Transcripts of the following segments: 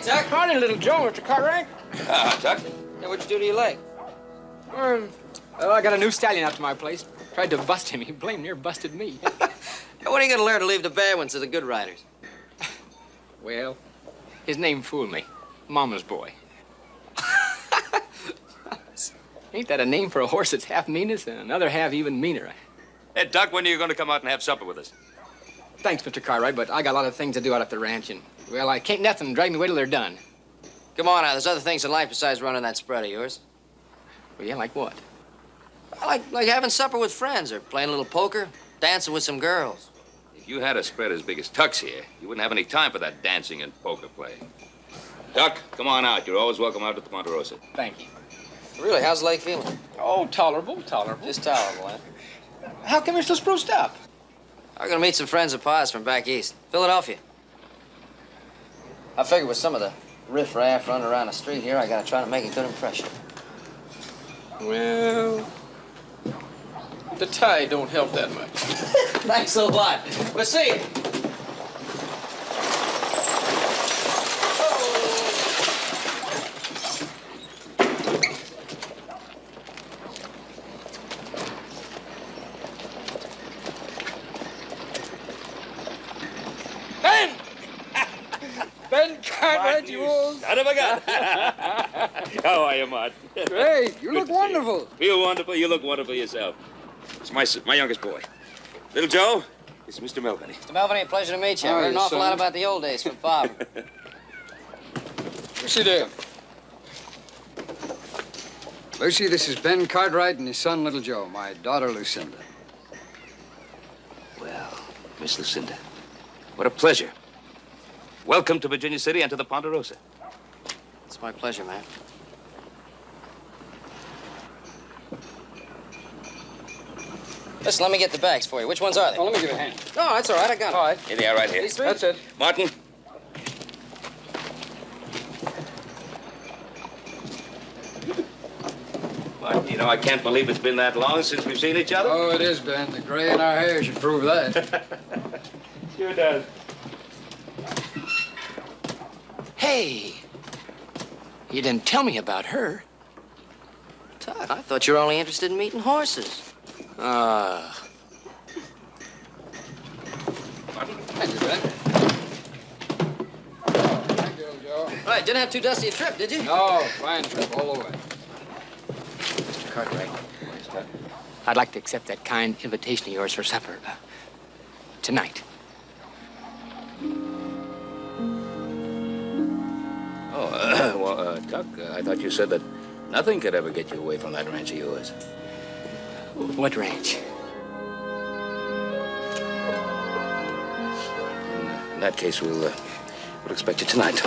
Tuck. Howdy, little Joe, Mr. Cartwright. Tuck. Yeah, what'd you do to your leg? Well, I got a new stallion out to my place. Tried to bust him. He blamed near busted me. Hey, when are you gonna learn to leave the bad ones to the good riders? Well, his name fooled me. Mama's boy. Ain't that a name for a horse that's half meanness and another half even meaner? Hey, Duck, when are you going to come out and have supper with us? Thanks, Mr. Cartwright, but I got a lot of things to do out at the ranch, and, well, I can't nothing drag me away till they're done. Come on now, there's other things in life besides running that spread of yours. Well, yeah, like what? Like having supper with friends or playing a little poker, dancing with some girls. If you had a spread as big as Tuck's here, you wouldn't have any time for that dancing and poker playing. Duck, come on out. You're always welcome out at the Ponderosa. Thank you. Really, how's the leg feeling? Oh, tolerable. Just tolerable, huh? How come you're still spruced up? I'm gonna meet some friends of Pa's from back east, Philadelphia. I figure with some of the riff-raff running around the street here, I gotta try to make a good impression. Well, the tie don't help that much. Thanks a lot. We'll see you. Ben Cartwright, you old... Son of a gun. How are you, Martin? Hey, you Good look to see you. wonderful. Feel wonderful. You look wonderful yourself. It's my youngest boy. Little Joe, it's Mr. Melvin. Mr. Melvin, a pleasure to meet you. How I are heard an you, awful son? lot about the old days from Pa. Lucy there. Lucy, this is Ben Cartwright and his son, Little Joe, my daughter, Lucinda. Well, Miss Lucinda, what a pleasure. Welcome to Virginia City and to the Ponderosa. It's my pleasure, man. Listen, let me get the bags for you. Which ones are they? Oh, let me give you a hand. No, that's all right. I got them. All right. Here they are right here. These three? That's it. Martin. Martin, you know, I can't believe it's been that long since we've seen each other. Oh, it is, Ben. The gray in our hair should prove that. Sure does. Hey, you didn't tell me about her. Tuck, I thought you were only interested in meeting horses. Thank you, Ben. Oh, thank you, Joe. Right, didn't have too dusty a trip, did you? No, fine trip all the way. Mr. Cartwright, I'd like to accept that kind invitation of yours for supper tonight. Well, Tuck, I thought you said that nothing could ever get you away from that ranch of yours. What ranch? In that case, we'll expect you tonight.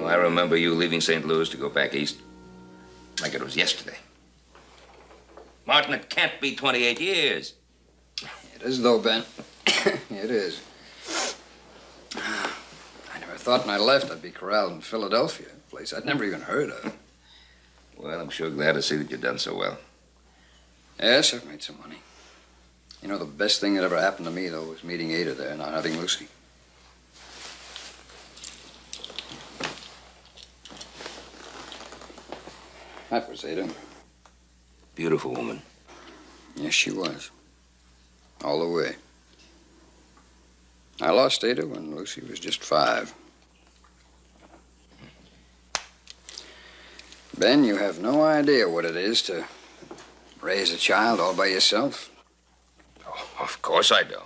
I remember you leaving St. Louis to go back east like it was yesterday. Martin, it can't be 28 years. It is, though, Ben. It is. I never thought when I left I'd be corralled in Philadelphia, a place I'd never even heard of. Well, I'm sure glad to see that you've done so well. Yes, I've made some money. You know, the best thing that ever happened to me, though, was meeting Ada there, not having Lucy. That was Ada. Beautiful woman. Yes, she was. All the way. I lost Ada when Lucy was just 5. Ben, you have no idea what it is to raise a child all by yourself. Oh, of course I don't.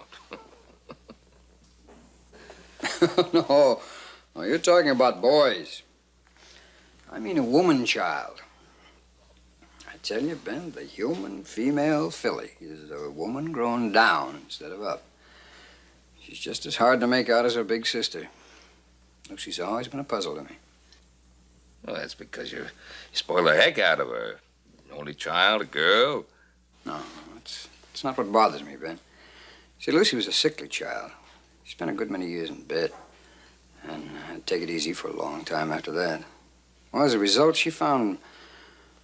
No, you're talking about boys. I mean a woman child. I tell you, Ben, the human female filly is a woman grown down instead of up. She's just as hard to make out as her big sister. Lucy's always been a puzzle to me. Well, that's because you spoil the heck out of her. An only child, a girl. No, it's not what bothers me, Ben. See, Lucy was a sickly child. She spent a good many years in bed. And had to take it easy for a long time after that. Well, as a result, she found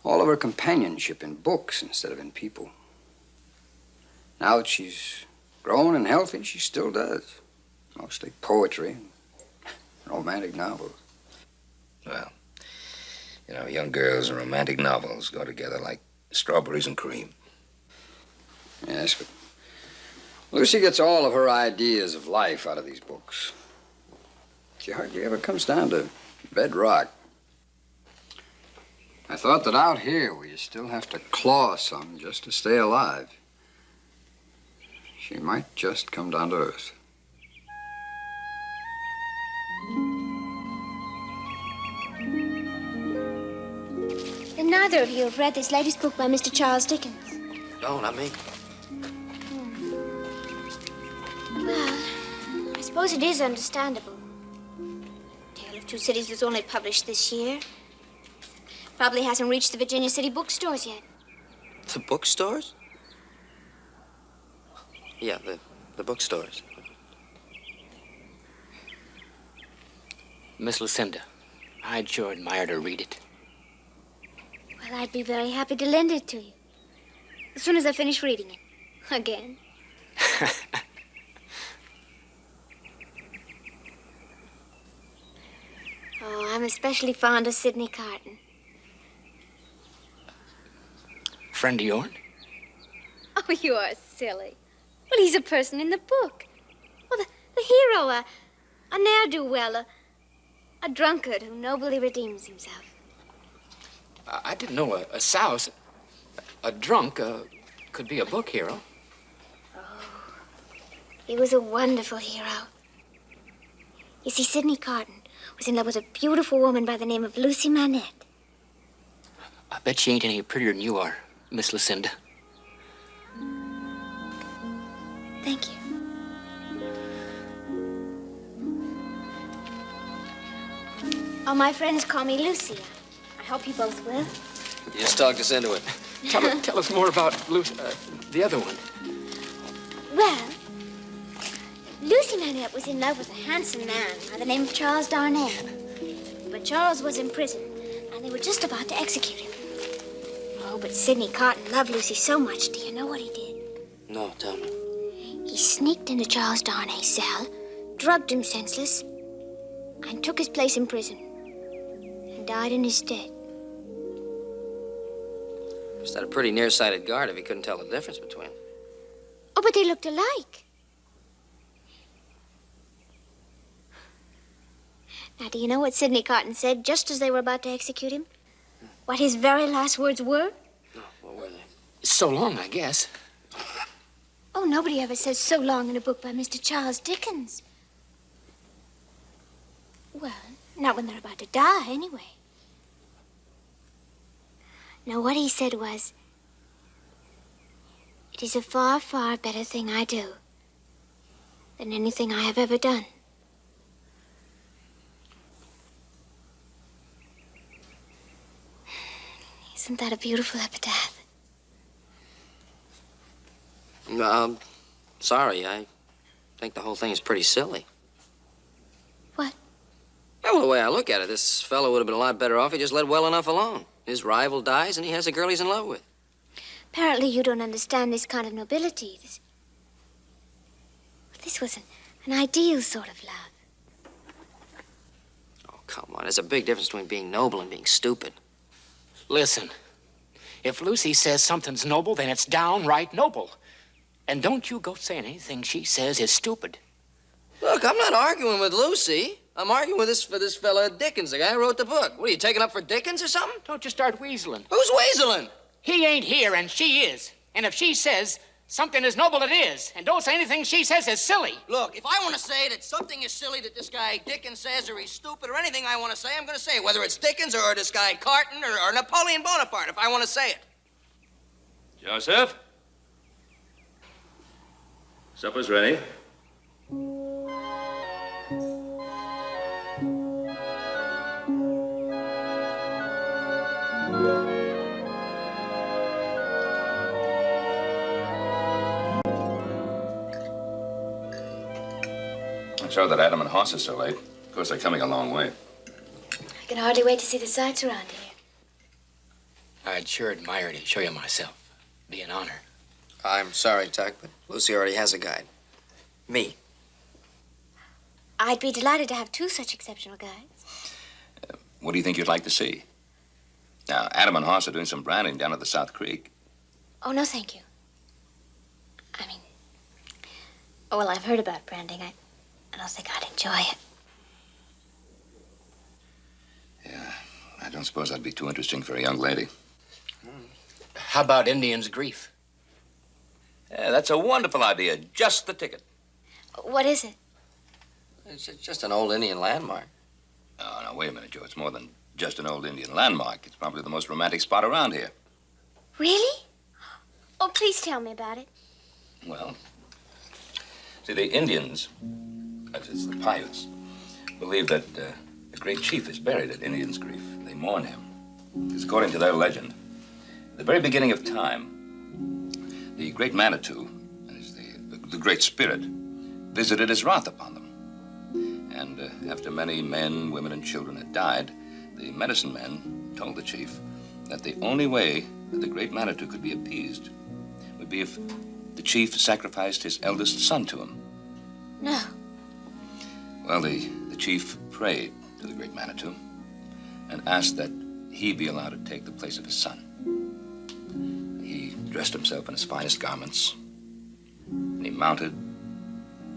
all of her companionship in books instead of in people. Now that she's grown and healthy, she still does. Mostly poetry and romantic novels. Well, you know, young girls and romantic novels go together like strawberries and cream. Yes, but Lucy gets all of her ideas of life out of these books. She hardly ever comes down to bedrock. I thought that out here where you still have to claw some just to stay alive, she might just come down to earth. Then neither of you have read this latest book by Mr. Charles Dickens. No, not me. Well, I suppose it is understandable. Tale of Two Cities was only published this year. Probably hasn't reached the Virginia City bookstores yet. The bookstores? Yeah, the bookstores. Miss Lucinda, I'd sure admire to read it. Well, I'd be very happy to lend it to you. As soon as I finish reading it. Again. Oh, I'm especially fond of Sidney Carton. Friend of yours? Oh, you are silly. Well, he's a person in the book. Well, the hero, a ne'er-do-well, a drunkard who nobly redeems himself. I didn't know a souse, a drunk, could be a book hero. Oh, he was a wonderful hero. You see, Sidney Carton was in love with a beautiful woman by the name of Lucy Manette. I bet she ain't any prettier than you are, Miss Lucinda. Thank you. All my friends call me Lucy. I hope you both will. You just talked us into it. Tell us more about the other one. Well, Lucy Manette was in love with a handsome man by the name of Charles Darnell. But Charles was in prison, and they were just about to execute him. Oh, but Sidney Carton loved Lucy so much. Do you know what he did? No, tell me. He sneaked into Charles Darnay's cell, drugged him senseless, and took his place in prison. And died in his stead. Just had a pretty nearsighted guard if he couldn't tell the difference between them. Oh, but they looked alike. Now, do you know what Sidney Carton said just as they were about to execute him? What his very last words were? No, what were they? So long, I guess. Oh, nobody ever says so long in a book by Mr. Charles Dickens. Well, not when they're about to die, anyway. No, what he said was, "It is a far, far better thing I do than anything I have ever done." Isn't that a beautiful epitaph? Sorry, I think the whole thing is pretty silly. What? Well, the way I look at it, this fellow would have been a lot better off if he just let well enough alone. His rival dies, and he has a girl he's in love with. Apparently you don't understand this kind of nobility. This was an ideal sort of love. Oh, come on. There's a big difference between being noble and being stupid. Listen, If Lucy says something's noble, then it's downright noble. And don't you go saying anything she says is stupid. Look, I'm not arguing with Lucy. I'm arguing with this fella Dickens, the guy who wrote the book. What, are you taking up for Dickens or something? Don't you start weaseling. Who's weaseling? He ain't here, and she is. And if she says something is noble, it is. And don't say anything she says is silly. Look, if I want to say that something is silly that this guy Dickens says, or he's stupid, or anything I want to say, I'm going to say it. Whether it's Dickens or this guy Carton or Napoleon Bonaparte, if I want to say it. Joseph? Supper's ready. I'm sorry that Adam and Hoss are so late. Of course, they're coming a long way. I can hardly wait to see the sights around here. I'd sure admire to show you myself. Be an honor. I'm sorry, Tuck, but Lucy already has a guide. Me. I'd be delighted to have two such exceptional guides. What do you think you'd like to see? Now, Adam and Hoss are doing some branding down at the South Creek. Oh, no, thank you. I mean, oh, well, I've heard about branding. I don't think I'd enjoy it. Yeah, I don't suppose that'd be too interesting for a young lady. How about Indian's grief? Yeah, that's a wonderful idea. Just the ticket. What is it? It's just an old Indian landmark. Oh, now, wait a minute, Joe. It's more than just an old Indian landmark. It's probably the most romantic spot around here. Really? Oh, please tell me about it. Well, see, the Indians, that is, the Paiutes, believe that the great chief is buried at Indian's grief. They mourn him. Because according to their legend, at the very beginning of time, the great Manitou, that is, the great spirit, visited his wrath upon them. And after many men, women, and children had died, the medicine men told the chief that the only way that the great Manitou could be appeased would be if the chief sacrificed his eldest son to him. No. Well, the chief prayed to the great Manitou and asked that he be allowed to take the place of his son. He dressed himself in his finest garments, and he mounted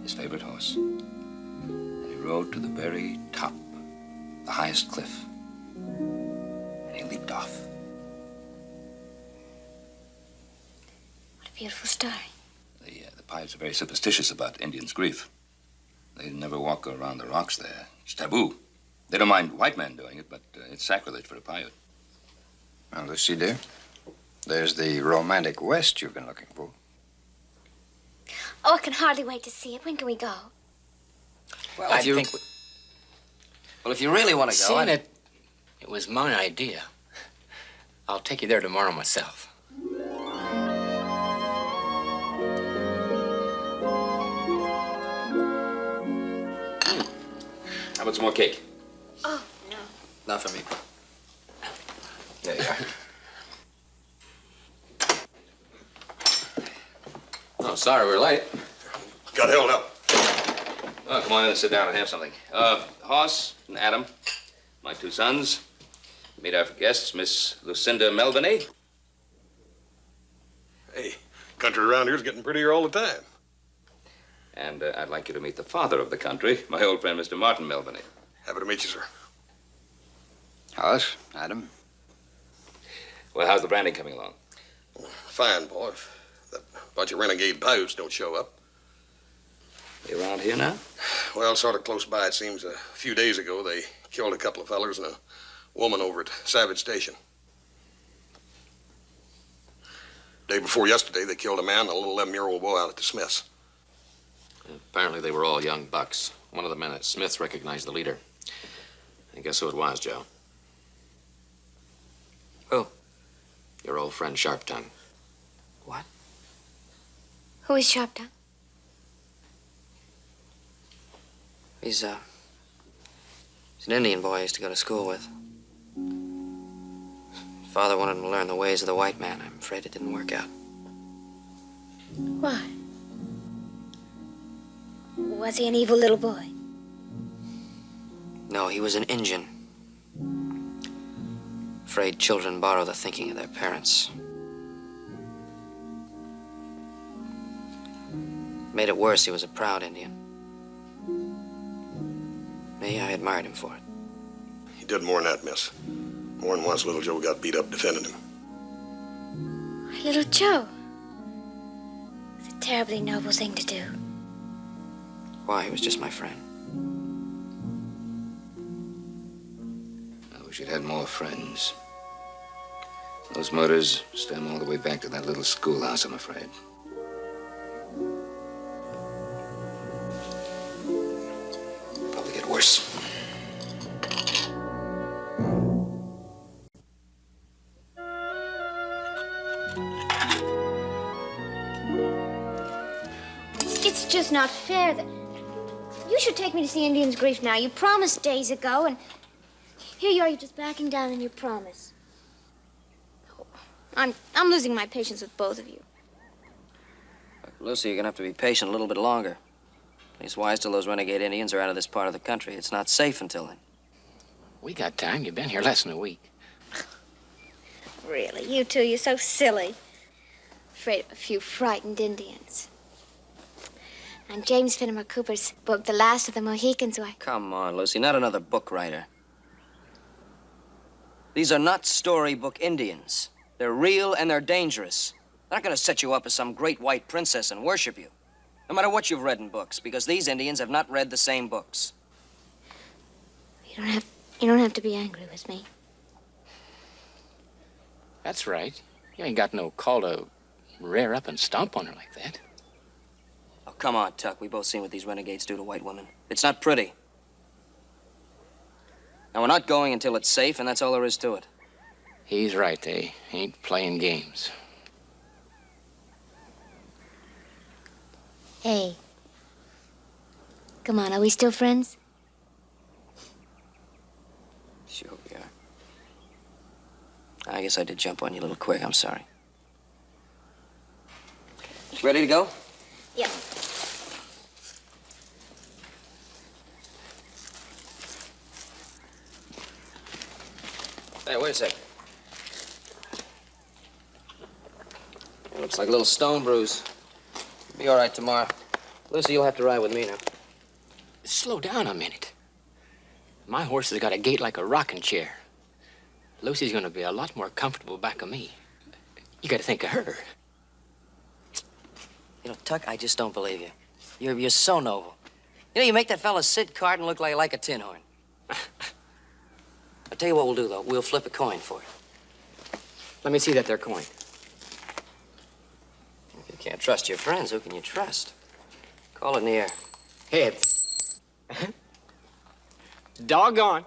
his favorite horse, and he rode to the very top, the highest cliff, and he leaped off. What a beautiful story. The Paiutes are very superstitious about Indians' grief. They never walk around the rocks there. It's taboo. They don't mind white men doing it, but it's sacrilege for a Paiute. Well, Lucy, dear, there's the romantic West you've been looking for. Oh, I can hardly wait to see it. When can we go? Well, I think Well, if you really want to go, seeing it was my idea. I'll take you there tomorrow myself. How about some more cake? Oh, no. Not for me. There you are. Oh, sorry we're late. Got held up. Oh, come on in and sit down and have something. Hoss and Adam, my two sons. Meet our guests, Miss Lucinda Melvany. Hey, country around here's getting prettier all the time. And I'd like you to meet the father of the country, my old friend, Mr. Martin Melvany. Happy to meet you, sir. Hoss, Adam. Well, how's the branding coming along? Fine, boy. If that bunch of renegade Paiutes don't show up. You around here now? Well, sort of close by, it seems. A few days ago, they killed a couple of fellers and a woman over at Savage Station. Day before yesterday, they killed a man and a little 11-year-old boy out at the Smiths. Apparently they were all young bucks. One of the men at Smith's recognized the leader. And guess who it was, Joe? Who? Your old friend Sharp Tongue. What? Who is Sharp Tongue? He's an Indian boy I used to go to school with. Father wanted him to learn the ways of the white man. I'm afraid it didn't work out. Why? Was he an evil little boy? No, he was an Injun. Afraid children borrow the thinking of their parents. Made it worse, he was a proud Indian. Me, I admired him for it. He did more than that, miss. More than once little Joe got beat up defending him. Little Joe. It's a terribly noble thing to do. Why? He was just my friend. I wish you'd had more friends. Those murders stem all the way back to that little schoolhouse, I'm afraid. Probably get worse. It's just not fair that... You should take me to see Indian's Grief now. You promised days ago, and here you are, you're just backing down on your promise. I'm losing my patience with both of you. Lucy, you're gonna have to be patient a little bit longer. At least wise till those renegade Indians are out of this part of the country. It's not safe until then. We got time. You've been here less than a week. Really, you two, you're so silly. Afraid of a few frightened Indians. And James Fenimore Cooper's book, The Last of the Mohicans, why... Come on, Lucy, not another book writer. These are not storybook Indians. They're real and they're dangerous. They're not gonna set you up as some great white princess and worship you. No matter what you've read in books, because these Indians have not read the same books. You don't have to be angry with me. That's right. You ain't got no call to rear up and stomp on her like that. Oh, come on, Tuck. We've both seen what these renegades do to white women. It's not pretty. Now, we're not going until it's safe, and that's all there is to it. He's right. They ain't playing games. Hey. Come on, are we still friends? Sure we are. I guess I did jump on you a little quick. I'm sorry. Ready to go? Yeah. Hey, wait a second. It looks like a little stone bruise. Be all right tomorrow. Lucy, you'll have to ride with me now. Slow down a minute. My horse has got a gait like a rocking chair. Lucy's gonna be a lot more comfortable back of me. You gotta think of her. You know, Tuck, I just don't believe you. You're so noble. You know, you make that fella Sid Carton look like a tin horn. I'll tell you what we'll do, though. We'll flip a coin for it. Let me see that there coin. If you can't trust your friends, who can you trust? Call it in the air. Heads. Doggone.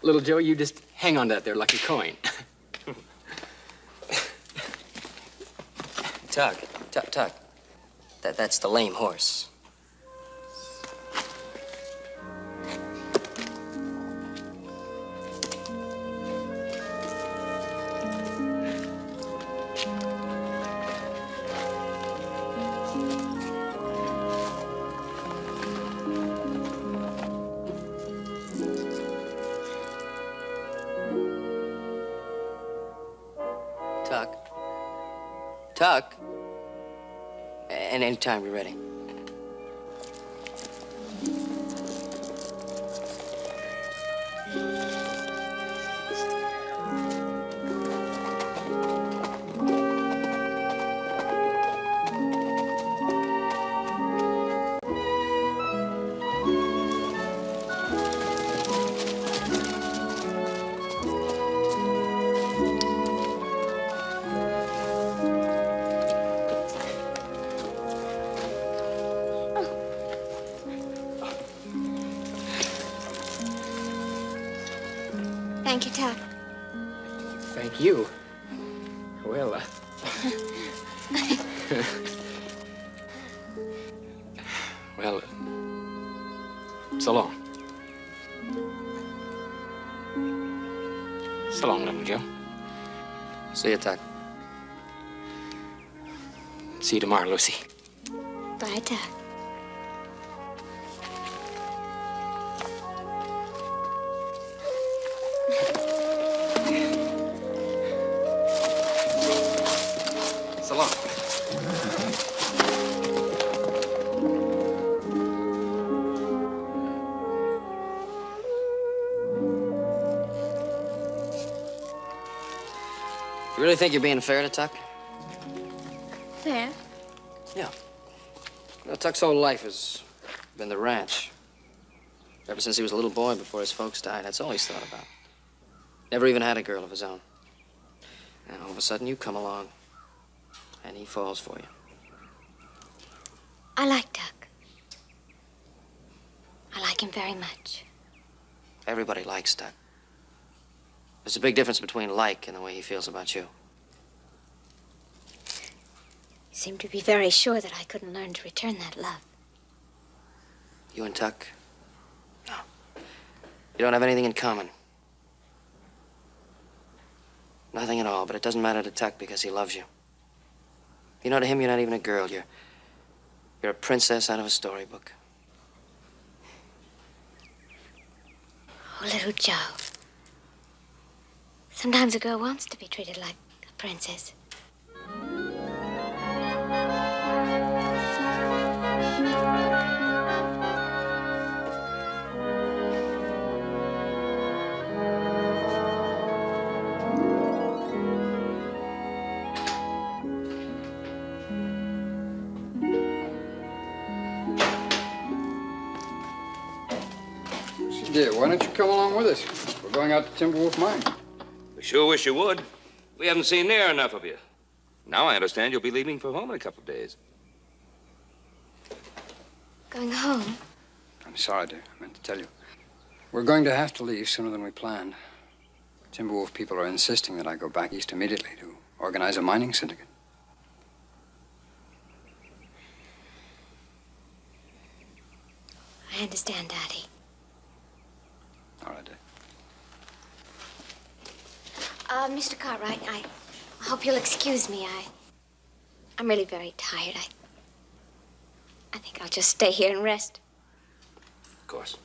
Little Joe, you just hang on to that there lucky coin. Tuck. That's the lame horse. Tuck. And anytime you're ready. Thank you, Tuck. Thank you. Well, well, so long. So long, little Joe. See you, Tuck. See you tomorrow, Lucy. Bye, Tuck. along. You really think you're being fair to Tuck? Fair? Yeah. You know, Tuck's whole life has been the ranch. Ever since he was a little boy before his folks died, that's all he's thought about. Never even had a girl of his own. And all of a sudden you come along, and he falls for you. I like Tuck. I like him very much. Everybody likes Tuck. There's a big difference between like and the way he feels about you. He seemed to be very sure that I couldn't learn to return that love. You and Tuck? No. You don't have anything in common. Nothing at all, but it doesn't matter to Tuck because he loves you. You know, to him, you're not even a girl. You're a princess out of a storybook. Oh, little Joe. Sometimes a girl wants to be treated like a princess. Dear, why don't you come along with us? We're going out to Timberwolf Mine. We sure wish you would. We haven't seen near enough of you. Now I understand you'll be leaving for home in a couple of days. Going home? I'm sorry, dear. I meant to tell you. We're going to have to leave sooner than we planned. Timberwolf people are insisting that I go back east immediately to organize a mining syndicate. I understand, Daddy. All right, dear. Mr. Cartwright, I hope you'll excuse me. I'm really very tired. I think I'll just stay here and rest. Of course.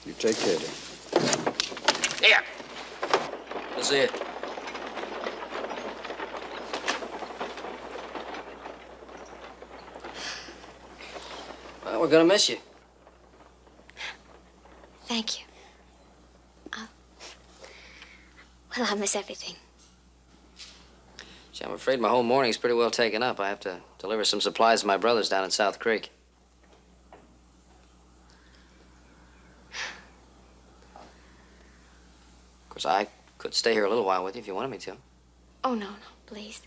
You take care, dear. Here! We'll see it. Well, we're gonna miss you. Thank you. Well, I'll miss everything. Gee, I'm afraid my whole morning's pretty well taken up. I have to deliver some supplies to my brothers down in South Creek. Of course, I could stay here a little while with you if you wanted me to. Oh, no, please.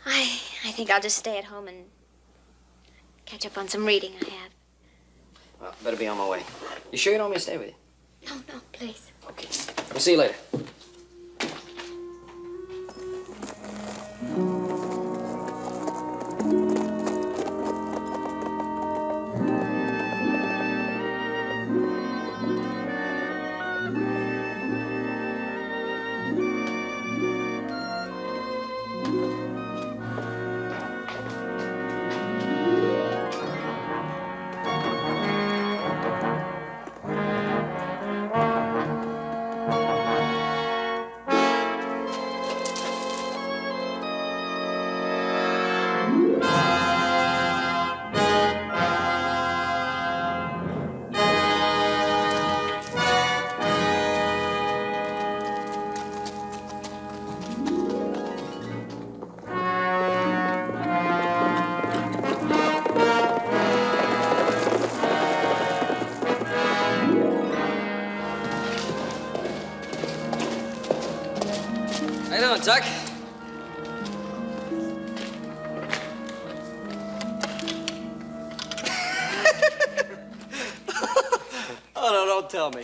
I think I'll just stay at home and catch up on some reading I have. Well, better be on my way. You sure you don't want me to stay with you? No, please. Okay. We'll see you later. How you doing, Tuck? Oh, no, don't tell me.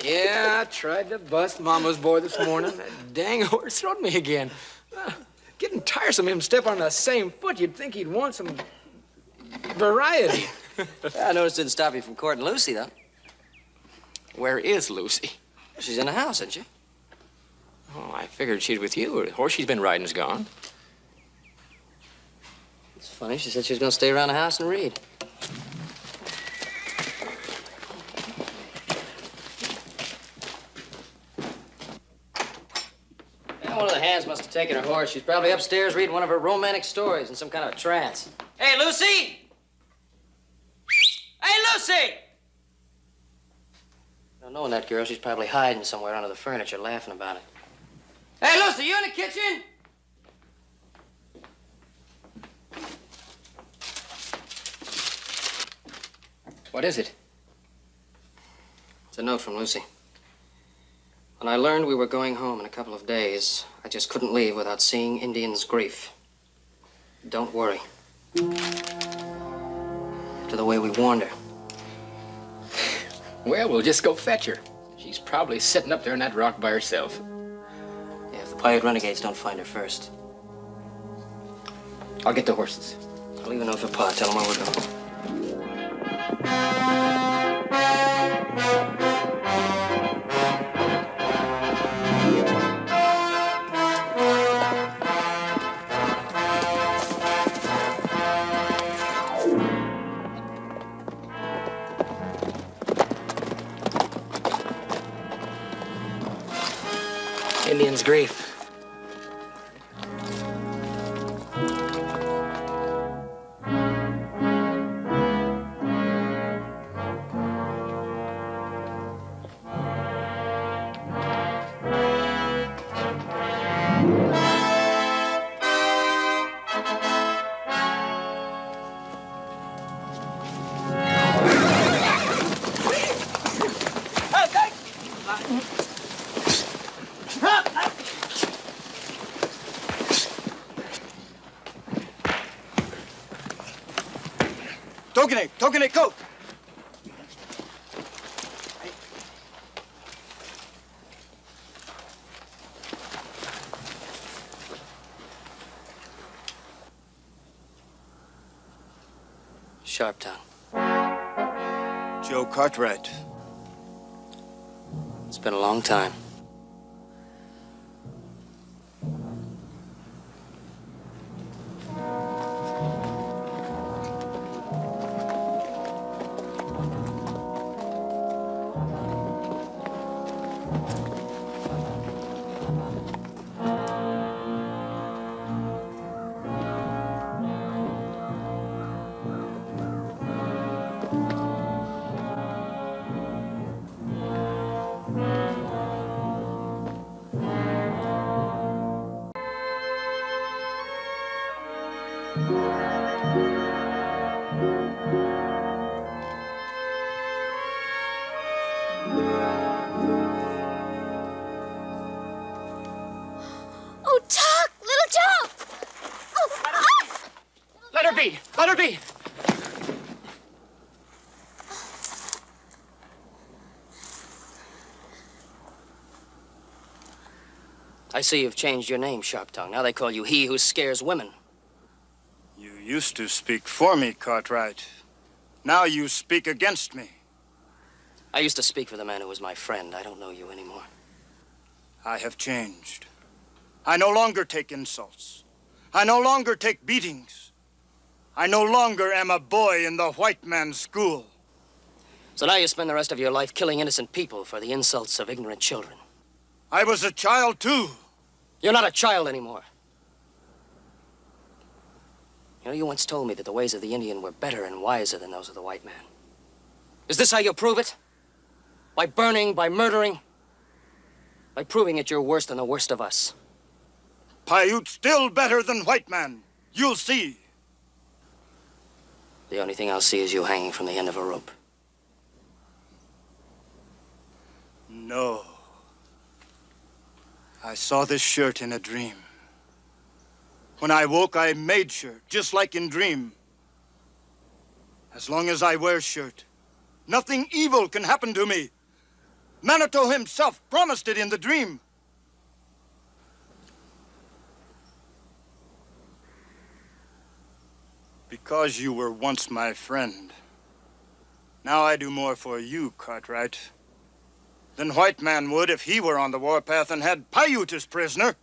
Yeah, I tried to bust Mama's boy this morning. That dang horse rode me again. Getting tiresome of him stepping on the same foot. You'd think he'd want some variety. I noticed it didn't stop you from courting Lucy, though. Where is Lucy? She's in the house, isn't she? Oh, I figured she's with you. The horse she's been riding's gone. It's funny. She said she was going to stay around the house and read. One of the hands must have taken her horse. She's probably upstairs reading one of her romantic stories in some kind of trance. Hey, Lucy! Hey, Lucy! Now, knowing that girl, she's probably hiding somewhere under the furniture, laughing about it. Hey, Lucy, you in the kitchen? What is it? It's a note from Lucy. When I learned we were going home in a couple of days, I just couldn't leave without seeing Indian's grief. Don't worry. After the way we warned her. Well, we'll just go fetch her. She's probably sitting up there in that rock by herself. Yeah, if the Paiute renegades don't find her first. I'll get the horses. I'll leave a note for Pa. Tell him where we're going. Indian's grief. Tokene, go! Sharptown. Joe Cartwright. It's been a long time. Oh, Tuck! Little Joe! Oh, ah! Let her be! Let her be! I see you've changed your name, Sharptongue. Now they call you he who scares women. You used to speak for me, Cartwright. Now you speak against me. I used to speak for the man who was my friend. I don't know you anymore. I have changed. I no longer take insults. I no longer take beatings. I no longer am a boy in the white man's school. So now you spend the rest of your life killing innocent people for the insults of ignorant children. I was a child, too. You're not a child anymore. You know, you once told me that the ways of the Indian were better and wiser than those of the white man. Is this how you prove it? By burning, by murdering? By proving that you're worse than the worst of us? Paiute still better than white man. You'll see. The only thing I'll see is you hanging from the end of a rope. No. I saw this shirt in a dream. When I woke, I made shirt, just like in dream. As long as I wear shirt, nothing evil can happen to me. Manitou himself promised it in the dream. Because you were once my friend, now I do more for you, Cartwright, than white man would if he were on the warpath and had Paiute as prisoner.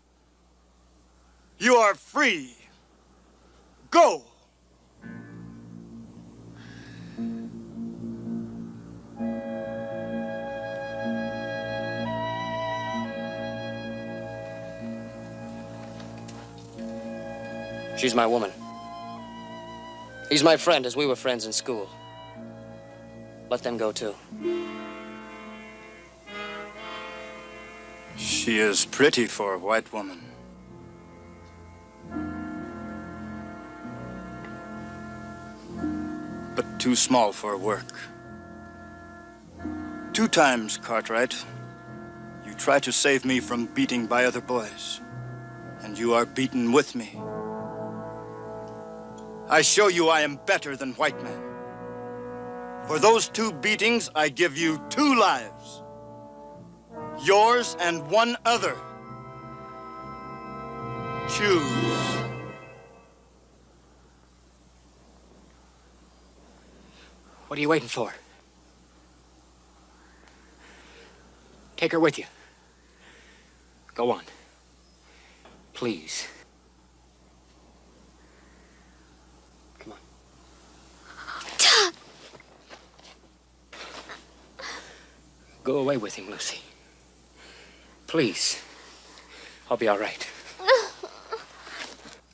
You are free. Go! She's my woman. He's my friend, as we were friends in school. Let them go, too. She is pretty for a white woman. But too small for work. 2 times, Cartwright, you try to save me from beating by other boys, and you are beaten with me. I show you I am better than white men. For those 2 beatings, I give you 2 lives. Yours and one other. Choose. What are you waiting for? Take her with you. Go on. Please. Come on. Tom! Go away with him, Lucy. Please. I'll be all right.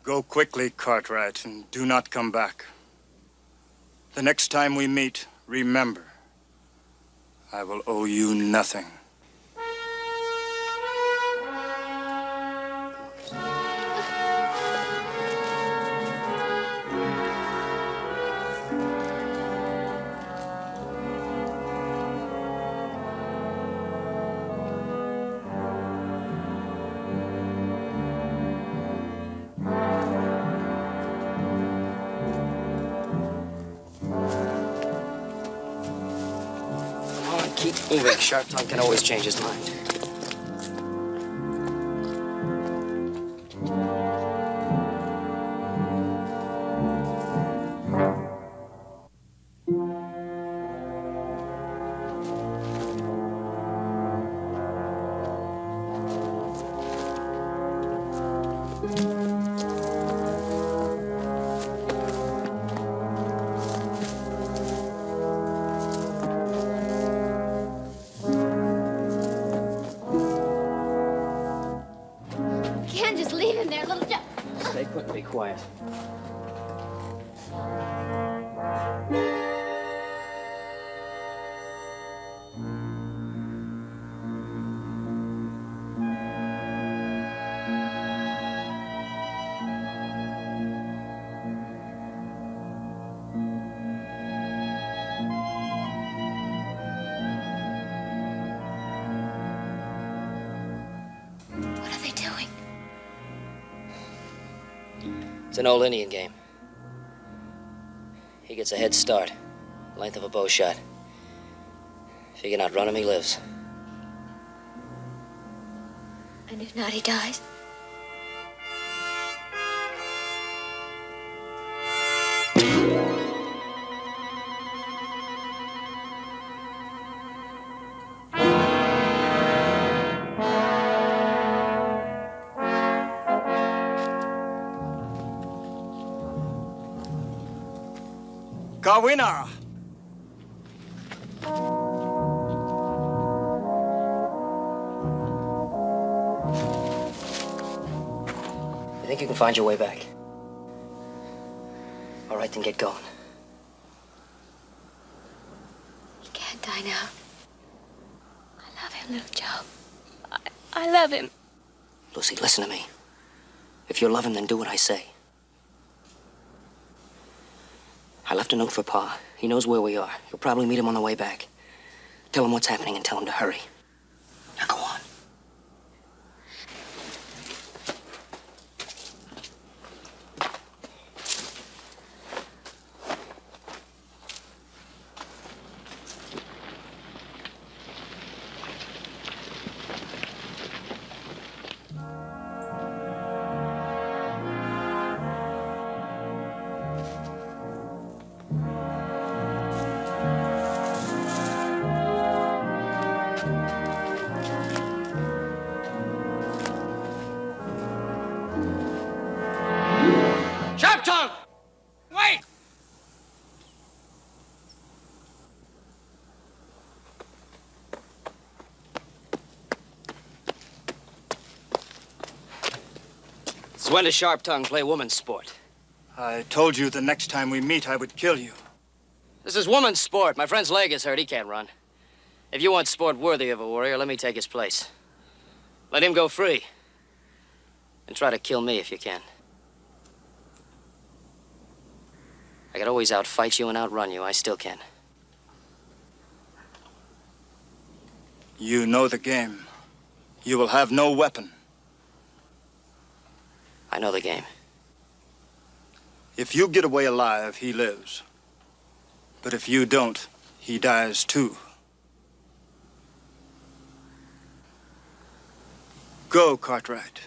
Go quickly, Cartwright, and do not come back. The next time we meet, remember, I will owe you nothing. Keep moving. Sharp tongue can always change his mind. Stay put and be quiet. What are they doing? It's an old Indian game. He gets a head start, length of a bow shot. If he can outrun him, he lives. And if not, he dies? Kawina! You think you can find your way back? All right, then get going. He can't die now. I love him, little Joe. I love him. Lucy, listen to me. If you love him, then do what I say. I left a note for Pa. He knows where we are. You'll probably meet him on the way back. Tell him what's happening and tell him to hurry. Now go on. Sharp tongue! Wait! Since when does Sharp Tongue play woman's sport? I told you the next time we meet, I would kill you. This is woman's sport. My friend's leg is hurt. He can't run. If you want sport worthy of a warrior, let me take his place. Let him go free. And try to kill me if you can. I could always outfight you and outrun you. I still can. You know the game. You will have no weapon. I know the game. If you get away alive, he lives. But if you don't, he dies too. Go, Cartwright.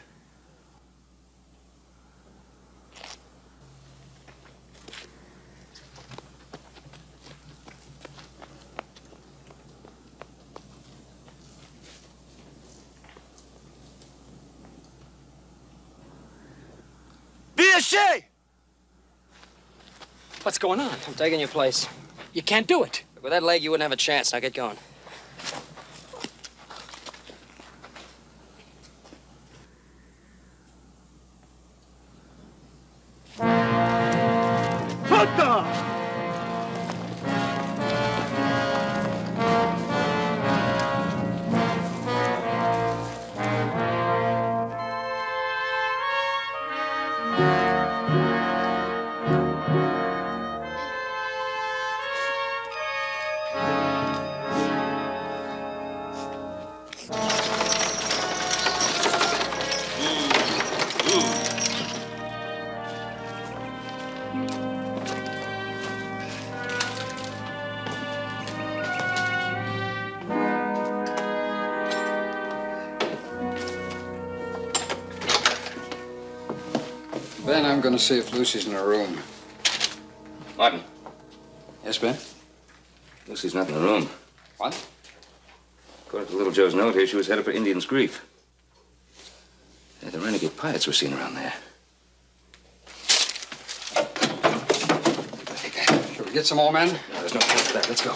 Be ashamed! What's going on? I'm taking your place. You can't do it. With that leg, you wouldn't have a chance. Now get going. Ben, I'm going to see if Lucy's in her room. Martin, Yes, Ben? Lucy's not in the room. What? According to Little Joe's note here, she was headed for Indian's Grief. Yeah, the renegade pirates were seen around there. Shall we get some more men? No, there's no time for that. Let's go.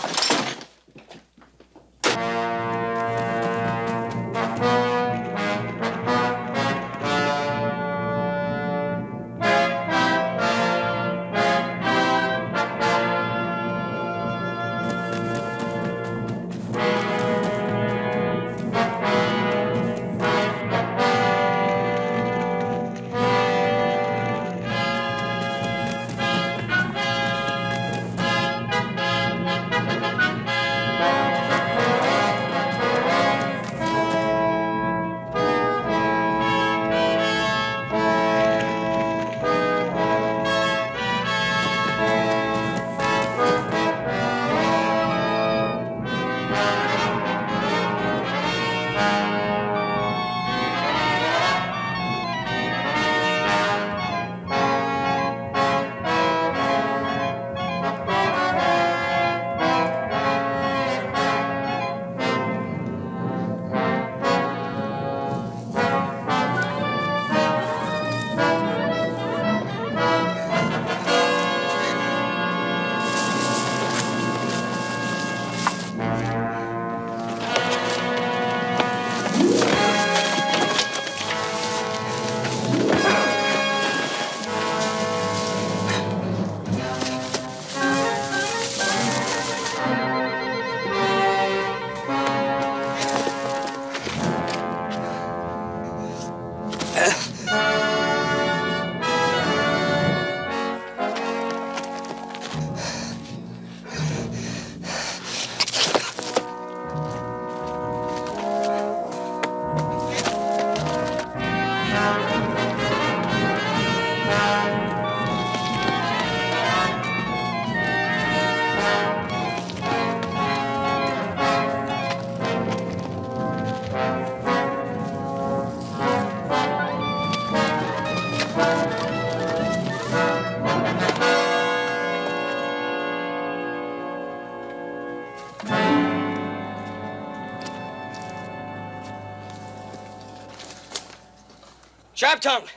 Sharp Tongue,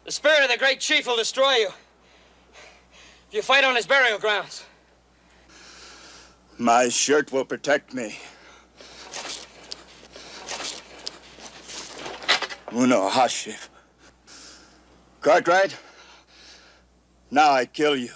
the spirit of the great chief will destroy you if you fight on his burial grounds. My shirt will protect me. Uno Hashif. Cartwright, now I kill you.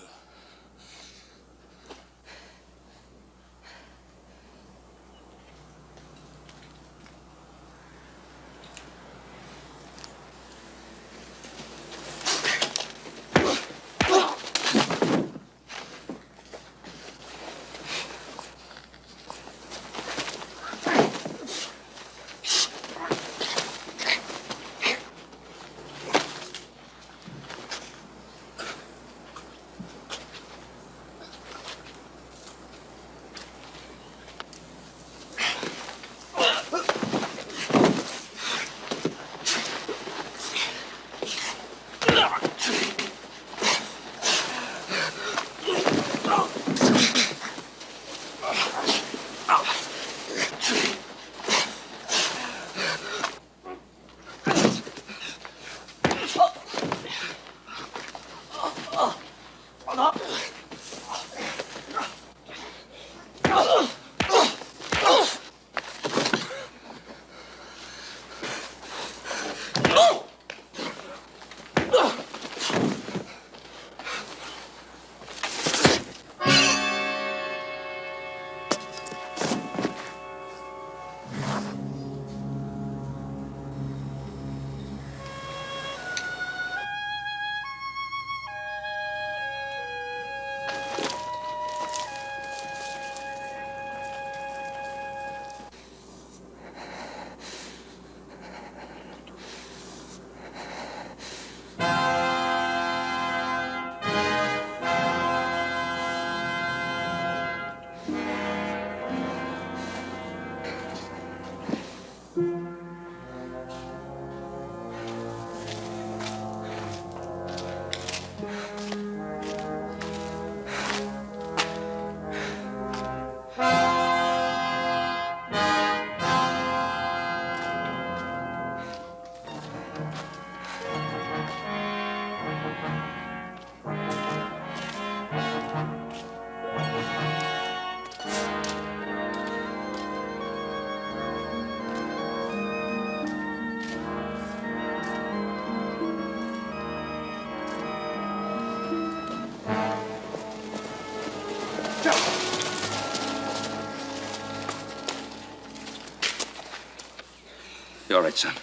You all right, son?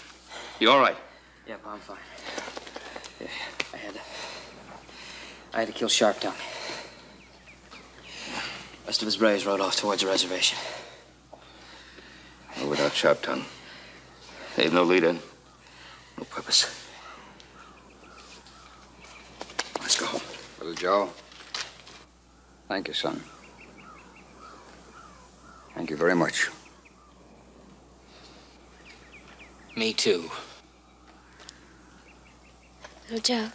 You all right? Yep, I'm fine. Yeah, I had to kill Sharptongue. The rest of his braves rode off towards the reservation. Well, without Sharptongue, they have no leader, no purpose. Let's go home. Little Joe, thank you, son. Thank you very much. Me too. Little Joe.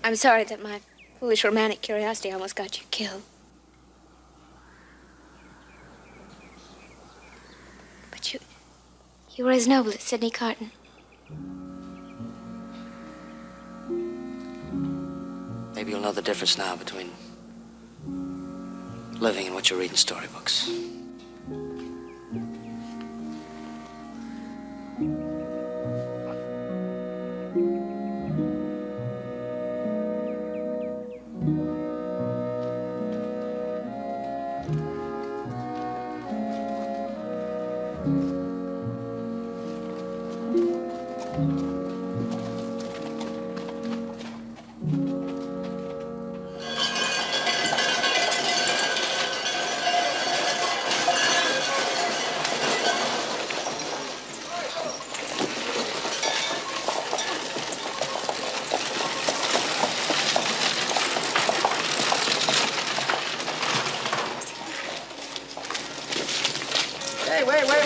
I'm sorry that my foolish romantic curiosity almost got you killed. But you were as noble as Sidney Carton. Maybe you'll know the difference now between living and what you read in storybooks.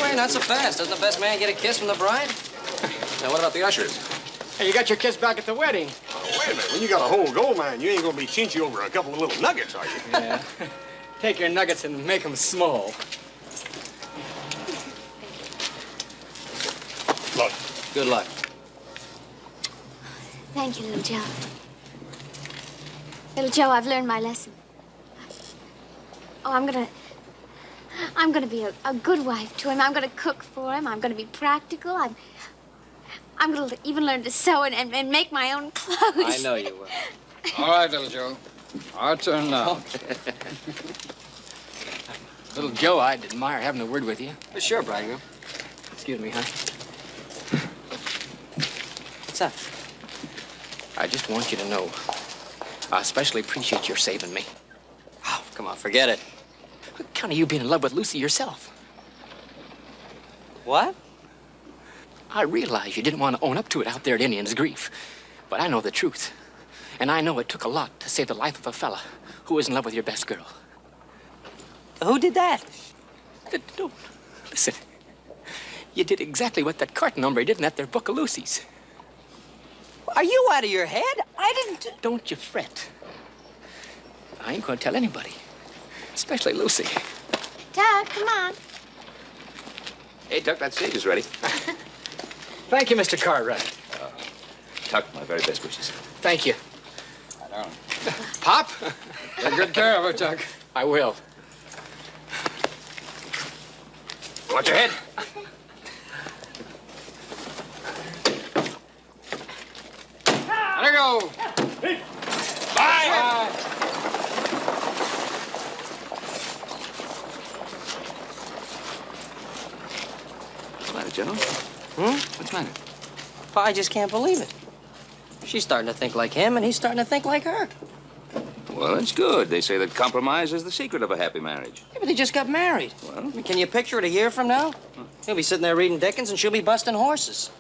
Wait, not so fast. Doesn't the best man get a kiss from the bride? Now, what about the ushers? Hey, you got your kiss back at the wedding. Oh, wait a minute. When you got a whole gold mine, you ain't gonna be chinchy over a couple of little nuggets, are you? Yeah. Take your nuggets and make them small. Look. Good luck. Thank you, little Joe. Little Joe, I've learned my lesson. Oh, I'm gonna be a good wife to him. I'm gonna cook for him. I'm gonna be practical. I'm going to even learn to sew and make my own clothes. I know you will. All right, little Joe. Our turn now. Little Joe, I'd admire having a word with you. Sure, bridegroom. Excuse me, honey. What's up? I just want you to know, I especially appreciate your saving me. Oh, come on, forget it. What kind of you being in love with Lucy yourself? What? I realize you didn't want to own up to it out there at Indian's Grief, but I know the truth. And I know it took a lot to save the life of a fella who was in love with your best girl. Who did that? Don't. Listen. You did exactly what that carton hombre did in that there book of Lucy's. Are you out of your head? I didn't... Don't you fret. I ain't gonna tell anybody, especially Lucy. Doug, come on. Hey, Tuck, that steak is ready. Thank you, Mr. Cartwright. Tuck, my very best wishes. Thank you. I don't. Pop? Take good care of her, Tuck. I will. Watch your head. Let her go. Bye. What's the matter, General? What's the matter? I just can't believe it. She's starting to think like him, and he's starting to think like her. Well, that's good. They say that compromise is the secret of a happy marriage. Yeah, but they just got married. Well? I mean, can you picture it a year from now? He'll be sitting there reading Dickens, and she'll be busting horses.